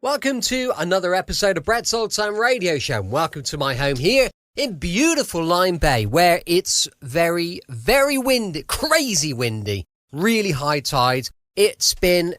Welcome to another episode of Brett's Old Time Radio Show. Welcome to my home here in beautiful Lyme Bay, where it's very, very windy, crazy windy, really high tides. It's been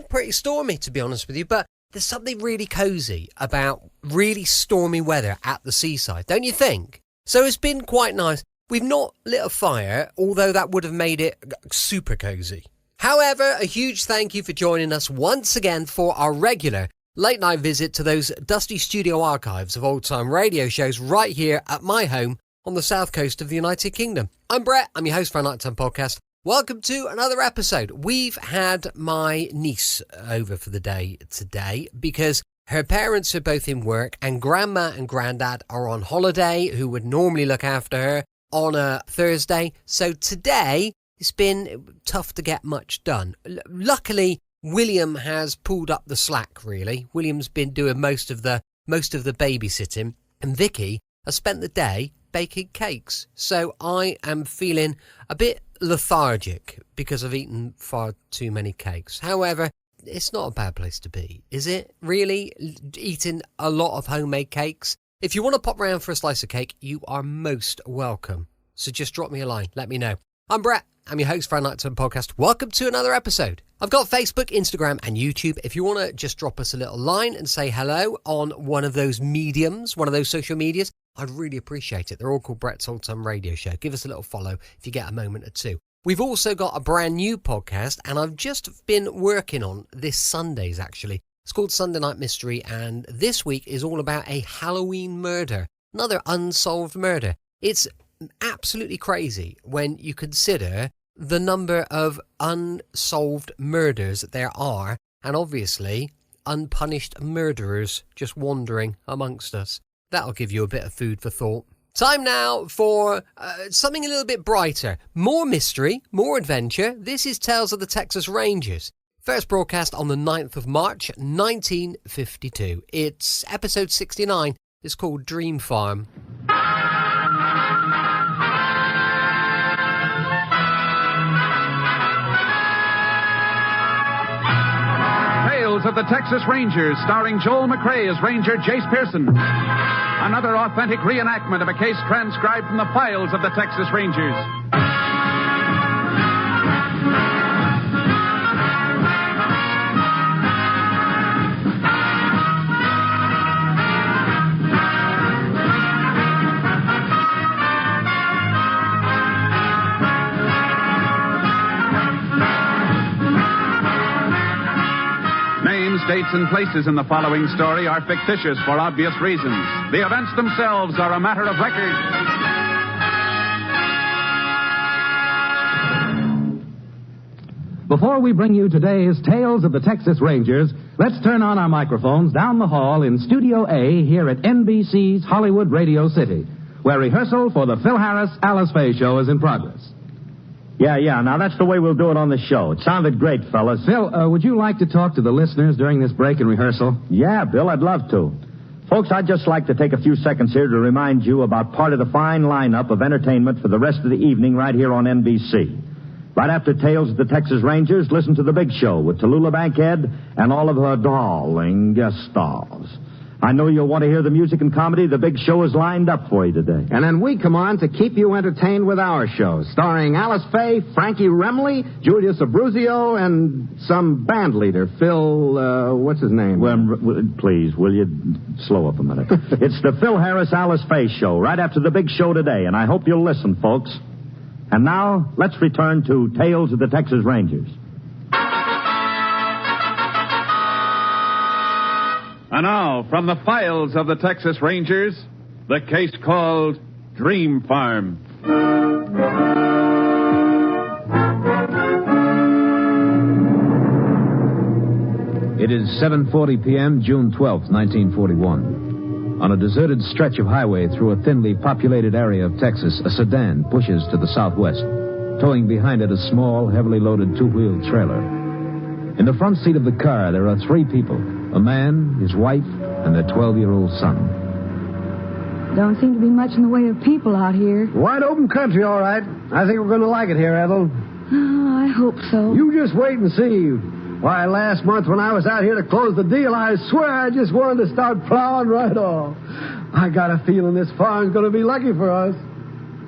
pretty stormy, to be honest with you, but there's something really cozy about really stormy weather at the seaside, don't you think? So it's been quite nice. We've not lit a fire, although that would have made it super cozy. However, a huge thank you for joining us once again for our regular late night visit to those dusty studio archives of old time radio shows right here at my home on the south coast of the United Kingdom. I'm Brett, I'm your host for our Nighttime podcast. Welcome to another episode. We've had my niece over for the day today because her parents are both in work and grandma and granddad are on holiday, who would normally look after her on a Thursday. So today it's been tough to get much done. Luckily, William has pulled up the slack, really. William's been doing most of the babysitting, and Vicky has spent the day baking cakes. So I am feeling a bit lethargic because I've eaten far too many cakes. However, it's not a bad place to be, is it? Really? Eating a lot of homemade cakes? If you want to pop round for a slice of cake, you are most welcome. So just drop me a line. Let me know. I'm Brett. I'm your host for our Nighttime podcast. Welcome to another episode. I've got Facebook, Instagram and YouTube. If you want to just drop us a little line and say hello on one of those mediums, one of those social medias, I'd really appreciate it. They're all called Brett's Old Time Radio Show. Give us a little follow if you get a moment or two. We've also got a brand new podcast, and I've just been working on this Sunday's actually. It's called Sunday Night Mystery, and this week is all about a Halloween murder, another unsolved murder. It's absolutely crazy when you consider the number of unsolved murders that there are, and obviously unpunished murderers just wandering amongst us. That'll give you a bit of food for thought. Time now for something a little bit brighter. More mystery, more adventure. This is Tales of the Texas Rangers. First broadcast on the 9th of March, 1952. It's episode 69. It's called Dream Farm. Tales of the Texas Rangers, starring Joel McRae as Ranger Jace Pearson. Another authentic reenactment of a case transcribed from the files of the Texas Rangers. Dates and places in the following story are fictitious for obvious reasons. The events themselves are a matter of record. Before we bring you today's Tales of the Texas Rangers, let's turn on our microphones down the hall in Studio A here at NBC's Hollywood Radio City, where rehearsal for the Phil Harris Alice Faye show is in progress. Yeah. Now, that's the way we'll do it on the show. It sounded great, fellas. Phil, would you like to talk to the listeners during this break in rehearsal? Yeah, Bill, I'd love to. Folks, I'd just like to take a few seconds here to remind you about part of the fine lineup of entertainment for the rest of the evening right here on NBC. Right after Tales of the Texas Rangers, listen to The Big Show with Tallulah Bankhead and all of her darling guest stars. I know you'll want to hear the music and comedy. The Big Show is lined up for you today. And then we come on to keep you entertained with our show, starring Alice Faye, Frankie Remley, Julius Abruzio, and some band leader, Phil, what's his name? Well, please, will you slow up a minute? It's the Phil Harris Alice Faye show, right after The Big Show today, and I hope you'll listen, folks. And now, let's return to Tales of the Texas Rangers. And now, from the files of the Texas Rangers, the case called Dream Farm. It is 7:40 p.m., June 12th, 1941. On a deserted stretch of highway through a thinly populated area of Texas, a sedan pushes to the southwest, towing behind it a small, heavily loaded two-wheeled trailer. In the front seat of the car, there are three people. A man, his wife, and their 12-year-old son. Don't seem to be much in the way of people out here. Wide open country, all right. I think we're going to like it here, Ethel. Oh, I hope so. You just wait and see. Why, last month when I was out here to close the deal, I swear I just wanted to start plowing right off. I got a feeling this farm's going to be lucky for us.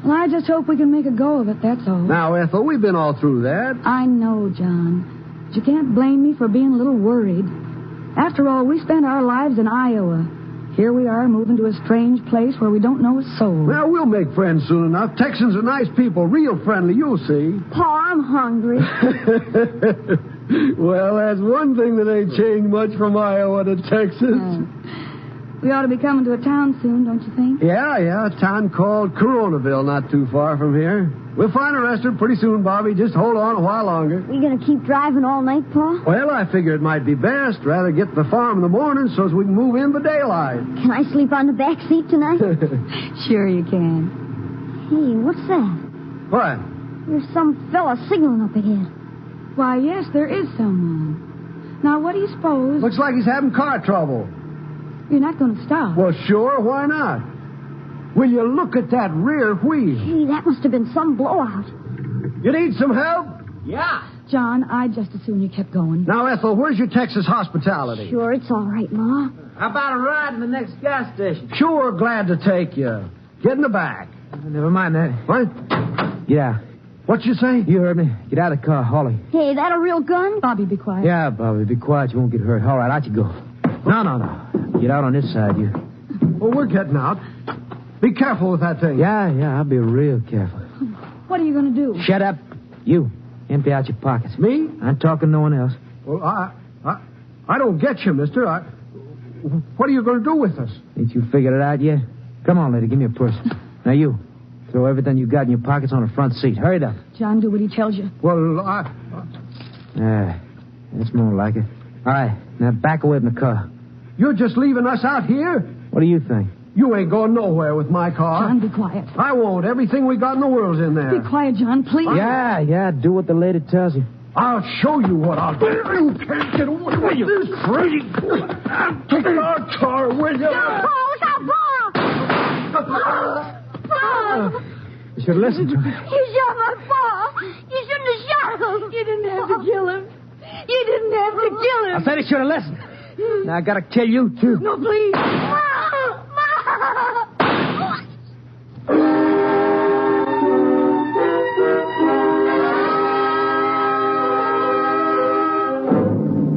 Well, I just hope we can make a go of it, that's all. Now, Ethel, we've been all through that. I know, John. But you can't blame me for being a little worried. After all, we spent our lives in Iowa. Here we are moving to a strange place where we don't know a soul. Well, we'll make friends soon enough. Texans are nice people, real friendly, you'll see. Pa, I'm hungry. Well, that's one thing that ain't changed much from Iowa to Texas. We ought to be coming to a town soon, don't you think? Yeah, a town called Coronaville, not too far from here. We'll find a restaurant pretty soon, Bobby. Just hold on a while longer. You going to keep driving all night, Pa? Well, I figure it might be best. Rather get to the farm in the morning so as we can move in by daylight. Can I sleep on the back seat tonight? Sure you can. Hey, what's that? What? There's some fella signaling up ahead. Why, yes, there is someone. Now, what do you suppose? Looks like he's having car trouble. You're not going to stop. Well, sure, why not? Will you look at that rear wheel? Hey, that must have been some blowout. You need some help? Yeah. John, I'd just as soon you kept going. Now, Ethel, where's your Texas hospitality? Sure, it's all right, Ma. How about a ride in the next gas station? Sure, glad to take you. Get in the back. Never mind that. What? Yeah. What'd you say? You heard me. Get out of the car, Holly. Hey, that a real gun? Bobby, be quiet. Yeah, Bobby, be quiet. You won't get hurt. All right, out you go. No. Get out on this side, you. Well, we're getting out. Be careful with that thing. Yeah, I'll be real careful. What are you going to do? Shut up. You. Empty out your pockets. Me? I'm talking to no one else. Well, I don't get you, mister. What are you going to do with us? Ain't you figured it out yet? Come on, lady, give me a purse. Now, you. Throw everything you got in your pockets on the front seat. Hurry up. John, do what he tells you. Well, that's more like it. All right, now back away from the car. You're just leaving us out here? What do you think? You ain't going nowhere with my car. John, be quiet. I won't. Everything we got in the world's in there. Be quiet, John, please. Yeah, do what the lady tells you. I'll show you what I'll do. You can't get away with this crazy. I'll take our car with you. You should listen to me. You shot my Pa. You shouldn't have shot him. You didn't have to kill him. You didn't have to kill him. I said he should have listened. Now I gotta kill you, too. No, please.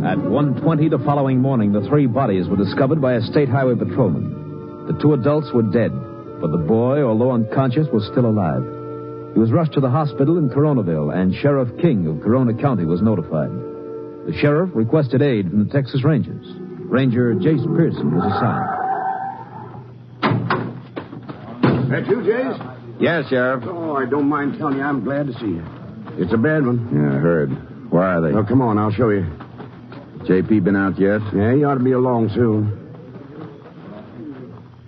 At 1:20 the following morning, the three bodies were discovered by a state highway patrolman. The two adults were dead, but the boy, although unconscious, was still alive. He was rushed to the hospital in Coronaville, and Sheriff King of Corona County was notified. The sheriff requested aid from the Texas Rangers. Ranger Jace Pearson was assigned. That you, Jace? Yes, Sheriff. Oh, I don't mind telling you, I'm glad to see you. It's a bad one. Yeah, I heard. Where are they? Oh, come on, I'll show you. JP been out yet? Yeah, he ought to be along soon.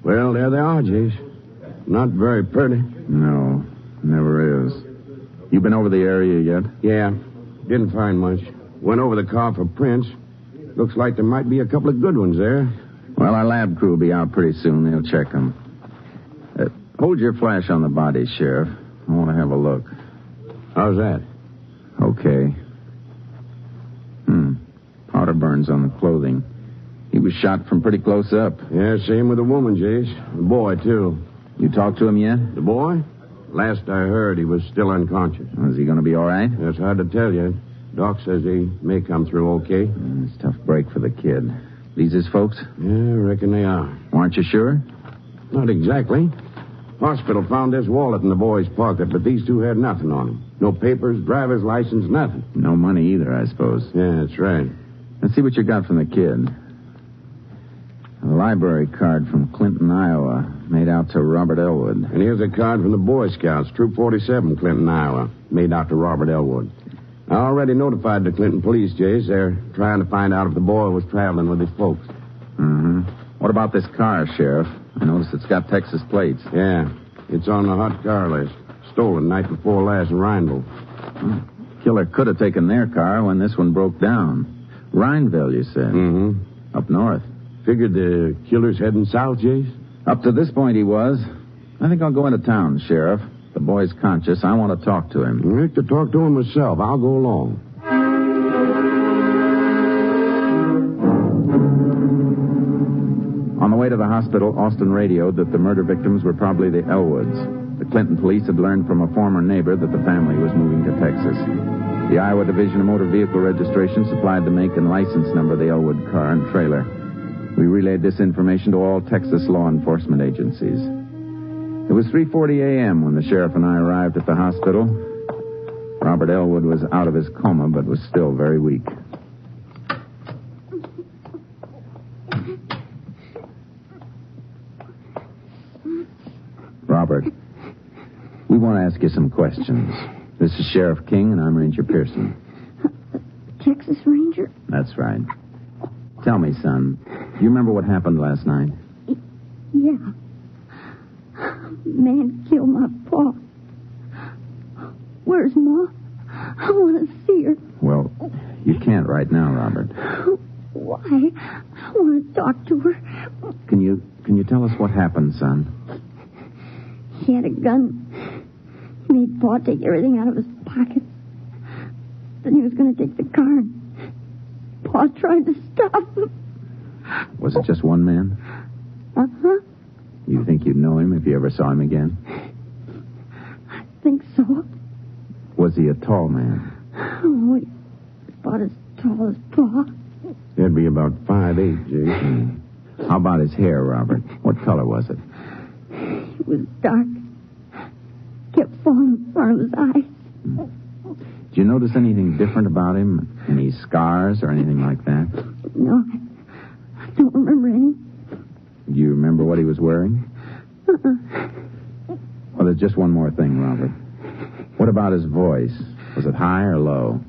Well, there they are, Jace. Not very pretty. No, never is. You been over the area yet? Yeah, didn't find much. Went over the car for prints. Looks like there might be a couple of good ones there. Well, our lab crew will be out pretty soon. They'll check them. Hold your flash on the body, Sheriff. I want to have a look. How's that? Okay. Powder burns on the clothing. He was shot from pretty close up. Yeah, same with the woman, Jace. The boy, too. You talked to him yet? The boy? Last I heard, he was still unconscious. Is he going to be all right? It's hard to tell you. Doc says he may come through okay. It's a tough break for the kid. These his folks? Yeah, I reckon they are. Aren't you sure? Not exactly. Hospital found this wallet in the boy's pocket, but these two had nothing on them. No papers, driver's license, nothing. No money either, I suppose. Yeah, that's right. Let's see what you got from the kid. A library card from Clinton, Iowa, made out to Robert Elwood. And here's a card from the Boy Scouts, Troop 47, Clinton, Iowa, made out to Robert Elwood. I already notified the Clinton police, Jace. They're trying to find out if the boy was traveling with his folks. Mm-hmm. What about this car, Sheriff? I noticed it's got Texas plates. Yeah, it's on the hot car list. Stolen night before last in Rhineville. Killer could have taken their car when this one broke down. Rhineville, you said? Mm-hmm. Up north. Figured the killer's heading south, Jace? Up to this point, he was. I think I'll go into town, Sheriff. The boy's conscious. I want to talk to him. I'd like to talk to him myself. I'll go along. the way to the hospital, Austin radioed that the murder victims were probably the Elwoods. The Clinton police had learned from a former neighbor that the family was moving to Texas. The Iowa Division of Motor Vehicle Registration supplied the make and license number of the Elwood car and trailer. We relayed this information to all Texas law enforcement agencies. It was 3:40 a.m. when the sheriff and I arrived at the hospital. Robert Elwood was out of his coma, but was still very weak. Robert, we want to ask you some questions. This is Sheriff King, and I'm Ranger Pearson. Texas Ranger? That's right. Tell me, son, do you remember what happened last night? Yeah. Man killed my pa. Where's Ma? I want to see her. Well, you can't right now, Robert. Why? I want to talk to her. Can you tell us what happened, son? He had a gun. He made Pa take everything out of his pocket. Then he was going to take the car. And Pa tried to stop him. Was it just one man? Uh-huh. You think you'd know him if you ever saw him again? I think so. Was he a tall man? Oh, he's about as tall as Pa. That'd be about 5'8", Jason. How about his hair, Robert? What color was it? It was dark. Kept falling in front of his eyes. Did you notice anything different about him? Any scars or anything like that? No, I don't remember any. Do you remember what he was wearing? Well, there's just one more thing, Robert. What about his voice? Was it high or low?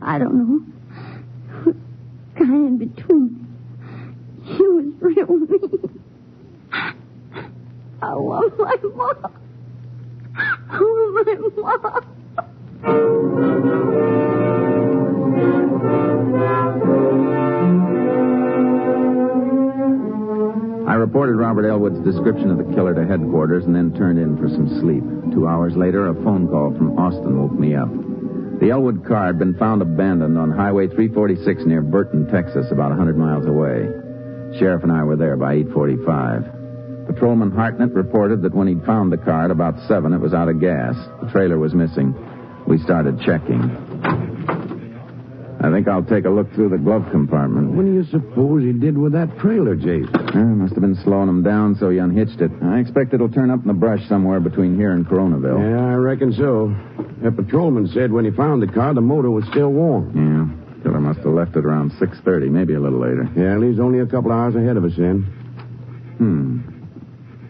I don't know. It was kind of in between. He was real mean. I love my mom. I love my mom. I reported Robert Elwood's description of the killer to headquarters and then turned in for some sleep. 2 hours later, a phone call from Austin woke me up. The Elwood car had been found abandoned on Highway 346 near Burton, Texas, about 100 miles away. Sheriff and I were there by 8:45. Patrolman Hartnett reported that when he'd found the car at about 7, it was out of gas. The trailer was missing. We started checking. I think I'll take a look through the glove compartment. What do you suppose he did with that trailer, Jason? Must have been slowing him down, so he unhitched it. I expect it'll turn up in the brush somewhere between here and Coronaville. Yeah, I reckon so. That patrolman said when he found the car, the motor was still warm. Yeah, killer must have left it around 6:30, maybe a little later. Yeah, he's only a couple hours ahead of us then.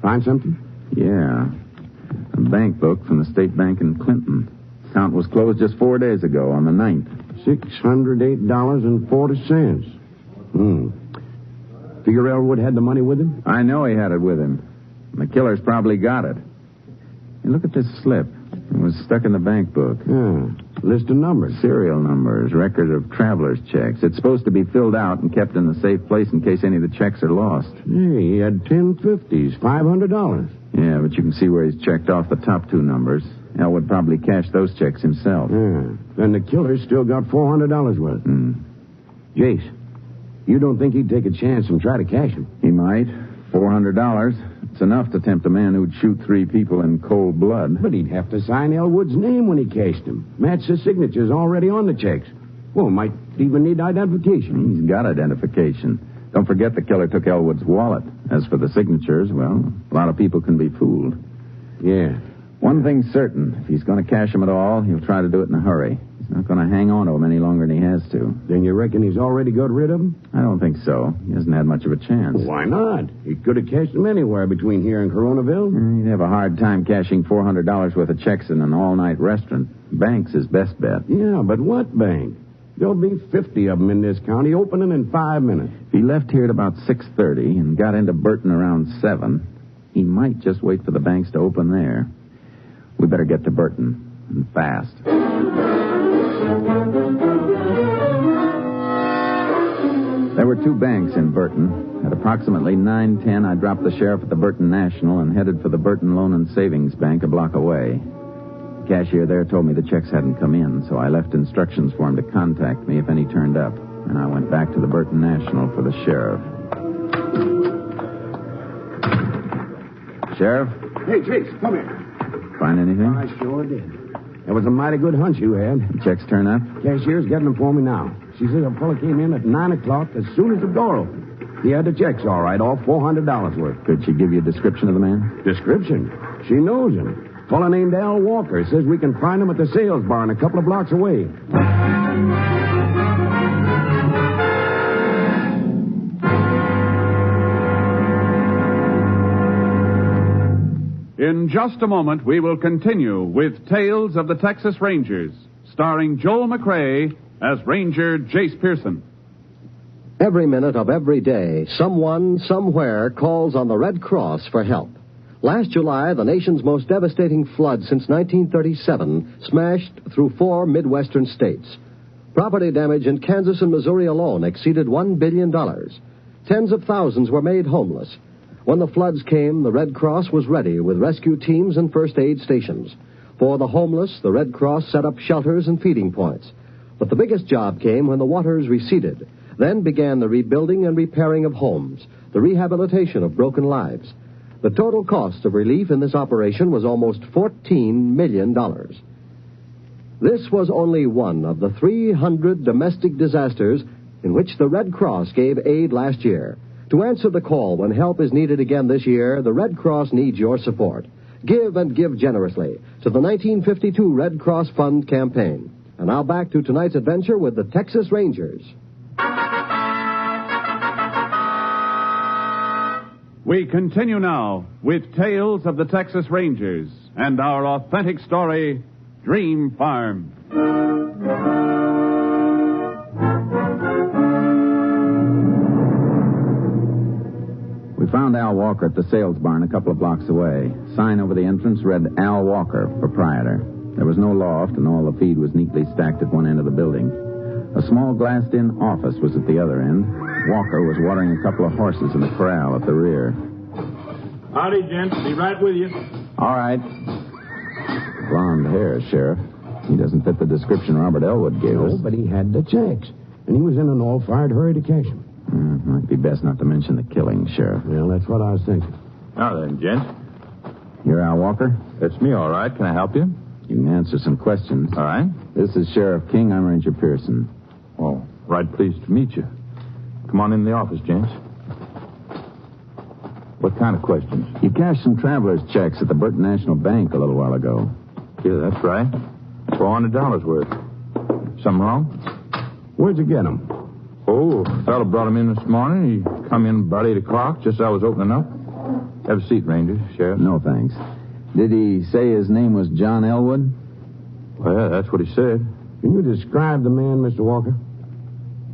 Find something? Yeah. A bank book from the State Bank in Clinton. Account was closed just 4 days ago on the 9th. $608.40. Figure Elwood had the money with him? I know he had it with him. The killer's probably got it. Hey, look at this slip. It was stuck in the bank book. Yeah. List of numbers. Serial numbers, record of traveler's checks. It's supposed to be filled out and kept in a safe place in case any of the checks are lost. Hey, he had 10 50s, $500. Yeah, but you can see where he's checked off the top 2 numbers. Elwood probably cashed those checks himself. Yeah. Then the killer's still got $400 worth. Jace, you don't think he'd take a chance and try to cash him? He might. $400. It's enough to tempt a man who'd shoot 3 people in cold blood. But he'd have to sign Elwood's name when he cashed him. Match the signatures already on the checks. Well, might even need identification. He's got identification. Don't forget the killer took Elwood's wallet. As for the signatures, well, a lot of people can be fooled. Yeah. One thing's certain. If he's going to cash him at all, he'll try to do it in a hurry. He's not going to hang on to him any longer than he has to. Then you reckon he's already got rid of him? I don't think so. He hasn't had much of a chance. Well, why not? He could have cashed them anywhere between here and Coronaville. He'd have a hard time cashing $400 worth of checks in an all-night restaurant. Bank's his best bet. Yeah, but what bank? There'll be 50 of them in this county, opening in 5 minutes. If he left here at about 6:30 and got into Burton around 7, he might just wait for the banks to open there. We better get to Burton, and fast. There were 2 banks in Burton. At approximately 9:10, I dropped the sheriff at the Burton National and headed for the Burton Loan and Savings Bank a block away. The cashier there told me the checks hadn't come in, so I left instructions for him to contact me if any turned up, and I went back to the Burton National for the sheriff. Sheriff, Hey, Chase, come here. find anything? I sure did. That was a mighty good hunch you had. Checks turn up? Cashier's getting them for me now. She says a fella came in at 9 o'clock as soon as the door opened. He had the checks all right, all $400 worth. Could she give you a description of the man? Description? She knows him. Fella named Al Walker. Says we can find him at the sales barn a couple of blocks away. In just a moment, we will continue with Tales of the Texas Rangers, starring Joel McRae as Ranger Jace Pearson. Every minute of every day, someone, somewhere calls on the Red Cross for help. Last July, the nation's most devastating flood since 1937 smashed through 4 Midwestern states. Property damage in Kansas and Missouri alone exceeded $1 billion. Tens of thousands were made homeless. When the floods came, the Red Cross was ready with rescue teams and first aid stations. For the homeless, the Red Cross set up shelters and feeding points. But the biggest job came when the waters receded. Then began the rebuilding and repairing of homes, the rehabilitation of broken lives. The total cost of relief in this operation was almost $14 million. This was only one of the 300 domestic disasters in which the Red Cross gave aid last year. To answer the call when help is needed again this year, the Red Cross needs your support. Give and give generously to the 1952 Red Cross Fund campaign. And now back to tonight's adventure with the Texas Rangers. We continue now with Tales of the Texas Rangers and our authentic story, Dream Farm. We found Al Walker at the sales barn a couple of blocks away. Sign over the entrance read Al Walker, proprietor. There was no loft, and all the feed was neatly stacked at one end of the building. A small glassed-in office was at the other end. Walker was watering a couple of horses in the corral at the rear. Howdy, gents. Be right with you. All right. Blonde hair, Sheriff. He doesn't fit the description Robert Elwood gave us. No, but he had the checks. And he was in an all-fired hurry to cash them. Might be best not to mention the killing, Sheriff. Well, that's what I was thinking. Now then, gents. You're Al Walker? That's me, all right. Can I help you? You can answer some questions. All right. This is Sheriff King. I'm Ranger Pearson. Oh, right pleased to meet you. Come on in the office, gents. What kind of questions? You cashed some traveler's checks at the Burton National Bank a little while ago. Yeah, that's right. $400 worth. Something wrong? Where'd you get them? Oh, a fellow brought him in this morning. He come in about 8 o'clock, just as I was opening up. Have a seat, Ranger, Sheriff. No, thanks. Did he say his name was John Elwood? Well, yeah, that's what he said. Can you describe the man, Mr. Walker?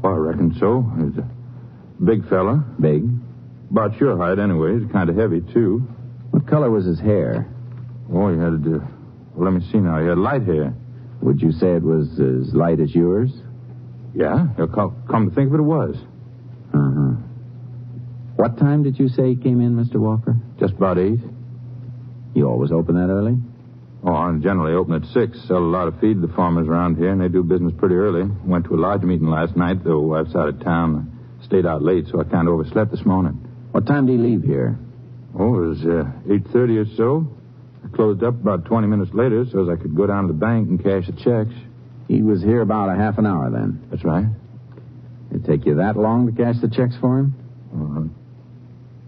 Well, I reckon so. He's a big fella. Big? About your height, anyway. He's kind of heavy, too. What color was his hair? Oh, he had, well, let me see now. He had light hair. Would you say it was as light as yours? Yeah, come to think of it, it was. Uh-huh. What time did you say he came in, Mr. Walker? Just about 8. You always open that early? Oh, I generally open at 6. Sell a lot of feed to the farmers around here, and they do business pretty early. Went to a lodge meeting last night, though I was out of town. Stayed out late, so I kind of overslept this morning. What time did he leave here? Oh, it was 8:30 or so. I closed up about 20 minutes later so as I could go down to the bank and cash the checks. He was here about a half an hour then. That's right. Did it take you that long to cash the checks for him?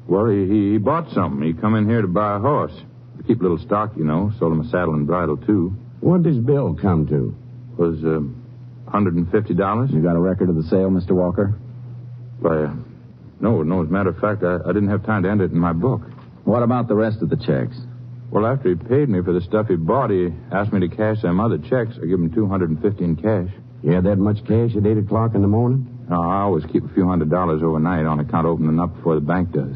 Well, he bought something. He come in here to buy a horse. To keep a little stock, you know. Sold him a saddle and bridle, too. What did his bill come to? It was $150. You got a record of the sale, Mr. Walker? Why, no. As a matter of fact, I didn't have time to enter it in my book. What about the rest of the checks? Well, after he paid me for the stuff he bought, he asked me to cash them other checks. I give him $250 in cash. You had that much cash at 8 o'clock in the morning? No, I always keep a few $100s overnight on account of opening up before the bank does.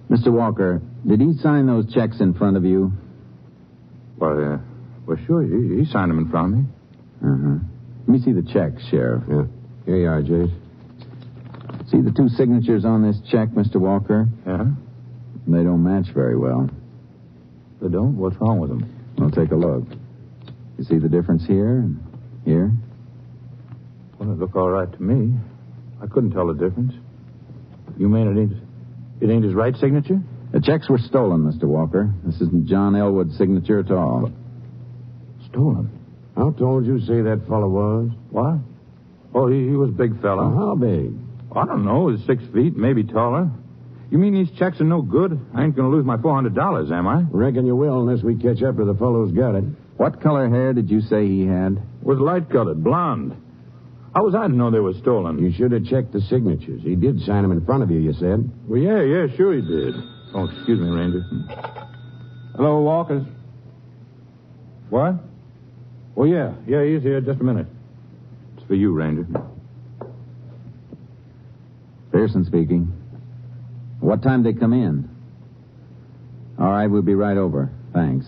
Mr. Walker, did he sign those checks in front of you? Well, sure. He signed them in front of me. Uh-huh. Let me see the checks, Sheriff. Yeah. Here you are, Jace. See the 2 signatures on this check, Mr. Walker? Yeah? They don't match very well. They don't? What's wrong with them? Well, take a look. You see the difference here and here? Well, it look all right to me. I couldn't tell the difference. You mean it ain't his right signature? The checks were stolen, Mr. Walker. This isn't John Elwood's signature at all. Stolen? How tall did you say that fellow was? What? Oh, he was a big fella. How big? I don't know. He's 6 feet, maybe taller. You mean these checks are no good? I ain't going to lose my $400, am I? Reckon you will unless we catch up to the fellow who's got it. What color hair did you say he had? Was light-colored, blonde. How was I to know they were stolen? You should have checked the signatures. He did sign them in front of you, you said. Well, yeah, sure he did. Oh, excuse me, Ranger. Hello, Walkers. What? Oh, yeah, he's here. Just a minute. It's for you, Ranger. Pearson speaking. What time did they come in? All right, we'll be right over. Thanks.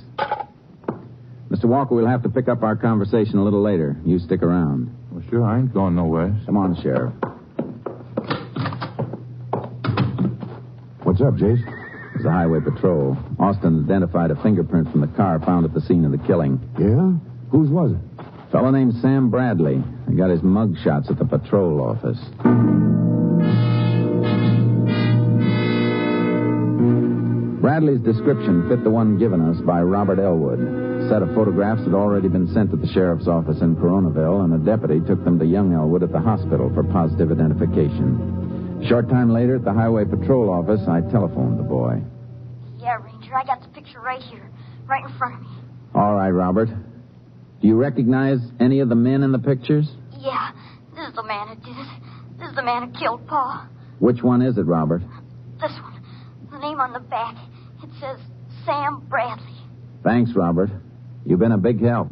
Mr. Walker, we'll have to pick up our conversation a little later. You stick around. Well, sure, I ain't going nowhere. Come on, Sheriff. What's up, Jace? It was the highway patrol. Austin identified a fingerprint from the car found at the scene of the killing. Yeah? Whose was it? A fellow named Sam Bradley. He got his mug shots at the patrol office. Bradley's description fit the one given us by Robert Elwood. A set of photographs had already been sent to the sheriff's office in Coronaville, and a deputy took them to young Elwood at the hospital for positive identification. A short time later, at the highway patrol office, I telephoned the boy. Yeah, Ranger, I got the picture right here, right in front of me. All right, Robert. Do you recognize any of the men in the pictures? Yeah, this is the man who did it. This is the man who killed Pa. Which one is it, Robert? This one. The name on the back. It says Sam Bradley. Thanks, Robert. You've been a big help.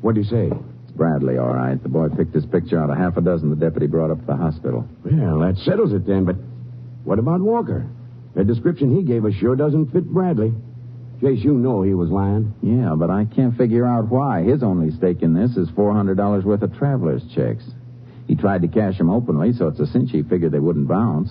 What'd you say? It's Bradley, all right. The boy picked his picture out of half a dozen the deputy brought up to the hospital. Well, that settles it then, but what about Walker? The description he gave us sure doesn't fit Bradley. Jace, you know he was lying. Yeah, but I can't figure out why. His only stake in this is $400 worth of traveler's checks. He tried to cash them openly, so it's a cinch he figured they wouldn't bounce.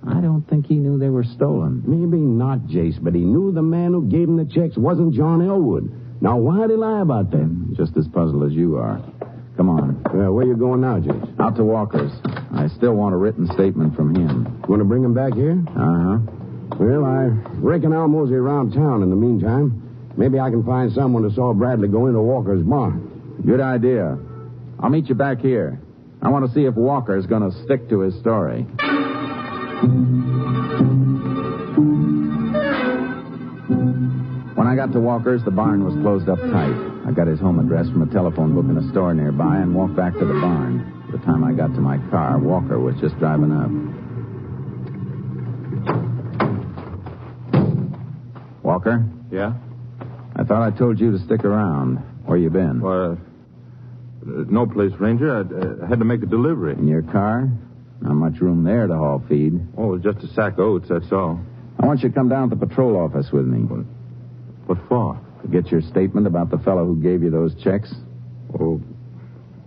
I don't think he knew they were stolen. Maybe not, Jace, but he knew the man who gave him the checks wasn't John Elwood. Now, why'd he lie about that? Just as puzzled as you are. Come on. Where you going now, Jace? Out to Walker's. I still want a written statement from him. Want to bring him back here? Uh-huh. Well, I reckon I'll mosey around town in the meantime. Maybe I can find someone who saw Bradley go into Walker's barn. Good idea. I'll meet you back here. I want to see if Walker's going to stick to his story. When I got to Walker's, the barn was closed up tight. I got his home address from a telephone book in a store nearby and walked back to the barn. By the time I got to my car, Walker was just driving up. Walker? Yeah? I thought I told you to stick around. Where you been? Well, no place, Ranger. I had to make a delivery. In your car? Not much room there to haul feed. Oh, it was just a sack of oats, that's all. I want you to come down to the patrol office with me. What for? To get your statement about the fellow who gave you those checks. Oh,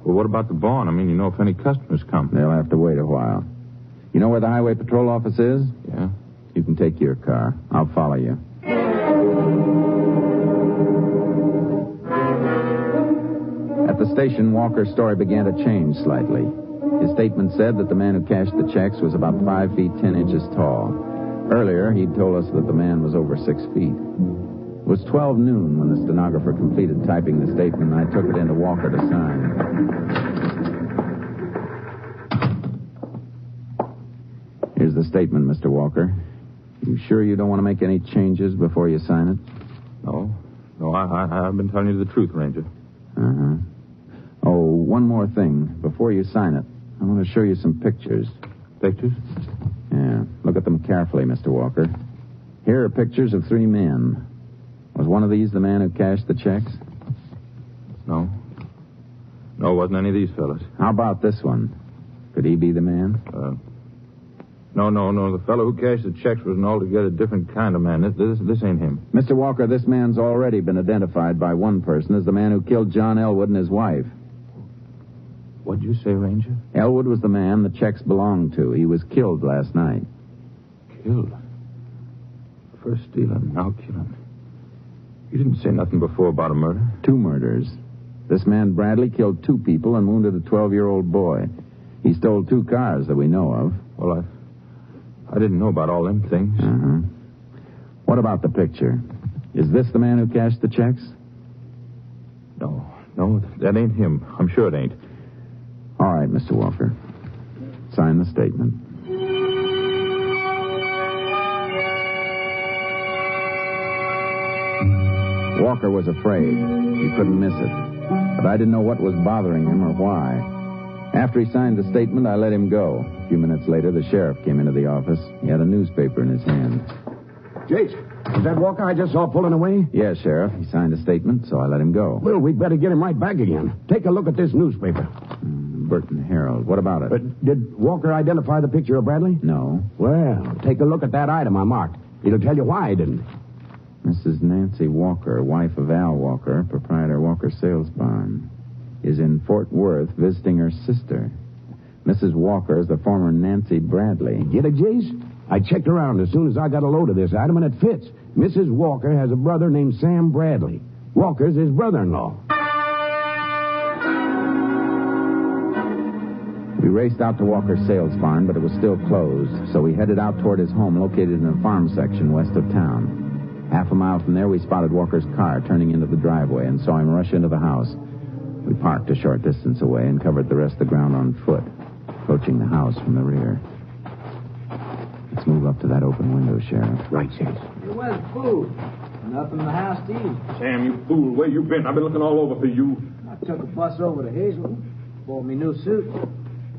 well, what about the barn? I mean, you know if any customers come. They'll have to wait a while. You know where the highway patrol office is? Yeah. You can take your car. I'll follow you. At the station, Walker's story began to change slightly. His statement said that the man who cashed the checks was about 5 feet 10 inches tall. Earlier, he'd told us that the man was over 6 feet. It was 12 noon when the stenographer completed typing the statement, and I took it into Walker to sign. Here's the statement, Mr. Walker. You sure you don't want to make any changes before you sign it? No, I've been telling you the truth, Ranger. Uh-huh. Oh, one more thing. Before you sign it, I want to show you some pictures. Pictures? Yeah. Look at them carefully, Mr. Walker. Here are pictures of 3 men. Was one of these the man who cashed the checks? No. No, it wasn't any of these fellas. How about this one? Could he be the man? No. The fellow who cashed the checks was an altogether different kind of man. This ain't him. Mr. Walker, this man's already been identified by one person as the man who killed John Elwood and his wife. What'd you say, Ranger? Elwood was the man the checks belonged to. He was killed last night. Killed? First stealing, now killing. You didn't say nothing before about a murder? 2 murders. This man Bradley killed 2 people and wounded a 12-year-old boy. He stole 2 cars that we know of. Well, I didn't know about all them things. What about the picture? Is this the man who cashed the checks? No, that ain't him. I'm sure it ain't. All right, Mr. Walker. Sign the statement. Walker was afraid. He couldn't miss it. But I didn't know what was bothering him or why. After he signed the statement, I let him go. A few minutes later, the sheriff came into the office. He had a newspaper in his hand. Jace, is that Walker I just saw pulling away? Yes, Sheriff. He signed a statement, so I let him go. Well, we'd better get him right back again. Take a look at this newspaper. Burton Herald. What about it? Did Walker identify the picture of Bradley? No. Well, take a look at that item I marked. It'll tell you why he didn't. Mrs. Nancy Walker, wife of Al Walker, proprietor Walker Sales Barn, is in Fort Worth visiting her sister. Mrs. Walker is the former Nancy Bradley. Get it, Jace? I checked around as soon as I got a load of this item, and it fits. Mrs. Walker has a brother named Sam Bradley. Walker's his brother-in-law. We raced out to Walker's Sales Barn, but it was still closed, so we headed out toward his home located in a farm section west of town. Half a mile from there, we spotted Walker's car turning into the driveway and saw him rush into the house. We parked a short distance away and covered the rest of the ground on foot, approaching the house from the rear. Let's move up to that open window, Sheriff. Right, James. Where's the food? Nothing in the house to eat. Sam, you fool. Where you been? I've been looking all over for you. I took a bus over to Hazel. Bought me new suit.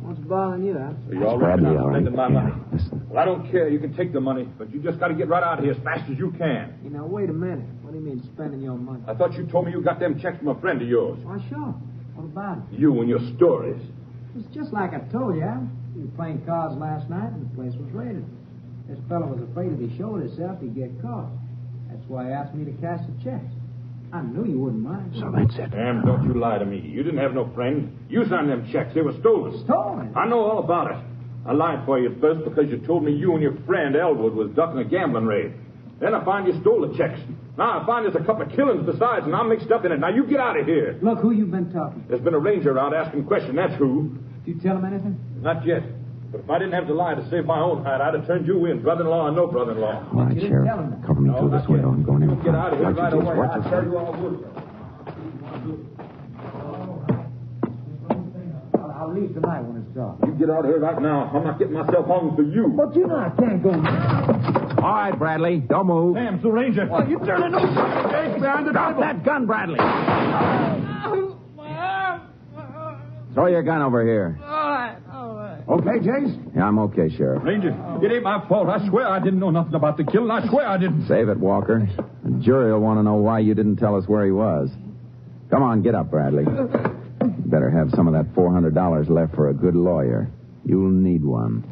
What's bothering you, huh? So you all right Bradley, now all right. spending my money. Listen. Well, I don't care. You can take the money, but you just got to get right out of here as fast as you can. You know, wait a minute. What do you mean spending your money? I thought you told me you got them checks from a friend of yours. Why, sure. What about it? You and your stories. It's just like I told you. We were playing cards last night, and the place was raided. This fellow was afraid if he showed himself, he'd get caught. That's why he asked me to cash the checks. I knew you wouldn't mind. So that's it. Sam, don't you lie to me. You didn't have no friend. You signed them checks. They were stolen. Stolen? I know all about it. I lied for you at first because you told me you and your friend Elwood was ducking a gambling raid. Then I find you stole the checks. Now I find there's a couple of killings besides, and I'm mixed up in it. Now you get out of here. Look, who you been talking to? There's been a ranger around asking questions. That's who. Did you tell him anything? Not yet. But if I didn't have to lie to save my own hide, I'd have turned you in, brother-in-law or no brother-in-law. All right, Sheriff. Cover me through this window. I'm going in Get out of here front. right away. I tell you all would. I'll leave tonight when it's dark. You get out of here right now. I'm not getting myself hung for you. But you know I can't go now. All right, Bradley. Don't move. Sam, it's the ranger. Well, you turning no Hey, behind the Drop table. that gun, Bradley. Throw your gun over here. All right. Okay, Jace? Yeah, I'm okay, Sheriff. Ranger, it ain't my fault. I swear I didn't know nothing about the killing. I swear I didn't. Save it, Walker. The jury will want to know why you didn't tell us where he was. Come on, get up, Bradley. You better have some of that $400 left for a good lawyer. You'll need one.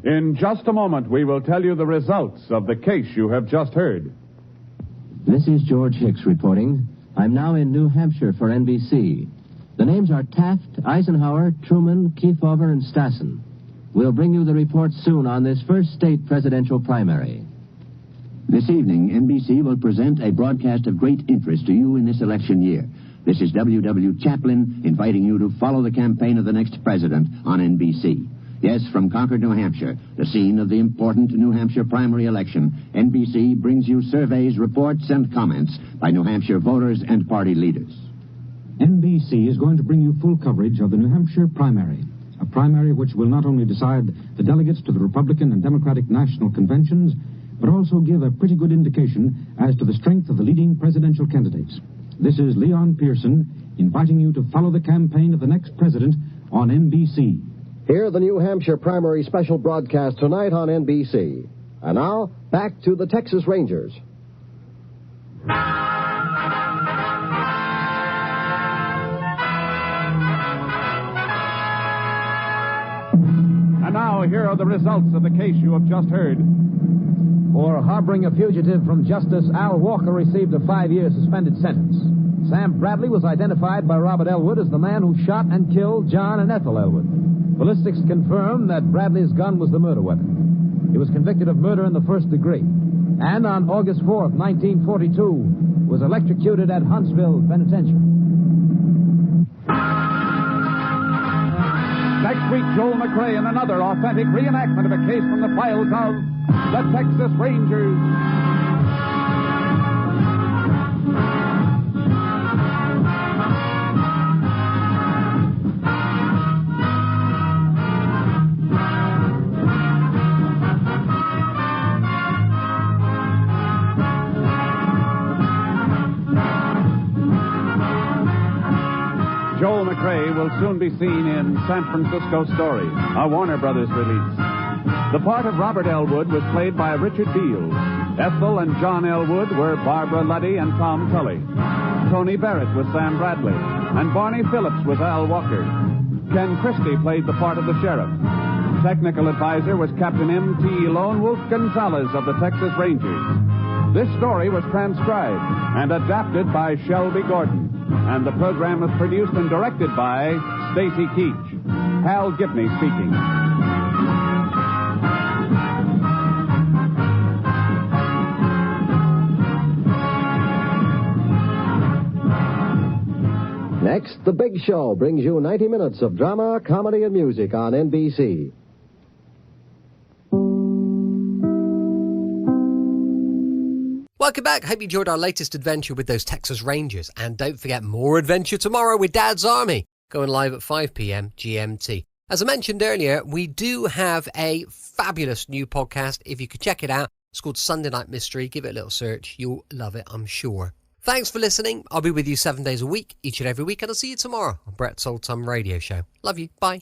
In just a moment, we will tell you the results of the case you have just heard. This is George Hicks reporting. I'm now in New Hampshire for NBC. The names are Taft, Eisenhower, Truman, Kefauver, and Stassen. We'll bring you the report soon on this first state presidential primary. This evening, NBC will present a broadcast of great interest to you in this election year. This is W.W. Chaplin inviting you to follow the campaign of the next president on NBC. Yes, from Concord, New Hampshire, the scene of the important New Hampshire primary election, NBC brings you surveys, reports, and comments by New Hampshire voters and party leaders. NBC is going to bring you full coverage of the New Hampshire primary, a primary which will not only decide the delegates to the Republican and Democratic national conventions, but also give a pretty good indication as to the strength of the leading presidential candidates. This is Leon Pearson inviting you to follow the campaign of the next president on NBC. Hear the New Hampshire primary special broadcast tonight on NBC. And now, back to the Texas Rangers. And now, here are the results of the case you have just heard. For harboring a fugitive from justice, Al Walker received a 5-year suspended sentence. Sam Bradley was identified by Robert Elwood as the man who shot and killed John and Ethel Elwood. Ballistics confirmed that Bradley's gun was the murder weapon. He was convicted of murder in the first degree. and on August 4th, 1942, was electrocuted at Huntsville Penitentiary. Next week, Joel McCrea in another authentic reenactment of a case from the files of the Texas Rangers. Joel McCrea will soon be seen in San Francisco Story, a Warner Brothers release. The part of Robert Elwood was played by Richard Beals. Ethel and John Elwood were Barbara Luddy and Tom Tully. Tony Barrett was Sam Bradley, and Barney Phillips was Al Walker. Ken Christie played the part of the sheriff. Technical advisor was Captain M.T. Lone Wolf Gonzalez of the Texas Rangers. This story was transcribed and adapted by Shelby Gordon. And the program was produced and directed by Stacy Keach. Hal Gibney speaking. Next, The Big Show brings you 90 minutes of drama, comedy, and music on NBC. Welcome back. Hope you enjoyed our latest adventure with those Texas Rangers. And don't forget, more adventure tomorrow with Dad's Army, going live at 5 p.m. GMT. As I mentioned earlier, we do have a fabulous new podcast. If you could check it out, it's called Sunday Night Mystery. Give it a little search. You'll love it, I'm sure. Thanks for listening. I'll be with you 7 days a week, each and every week, and I'll see you tomorrow on Brett's Old Time Radio Show. Love you. Bye.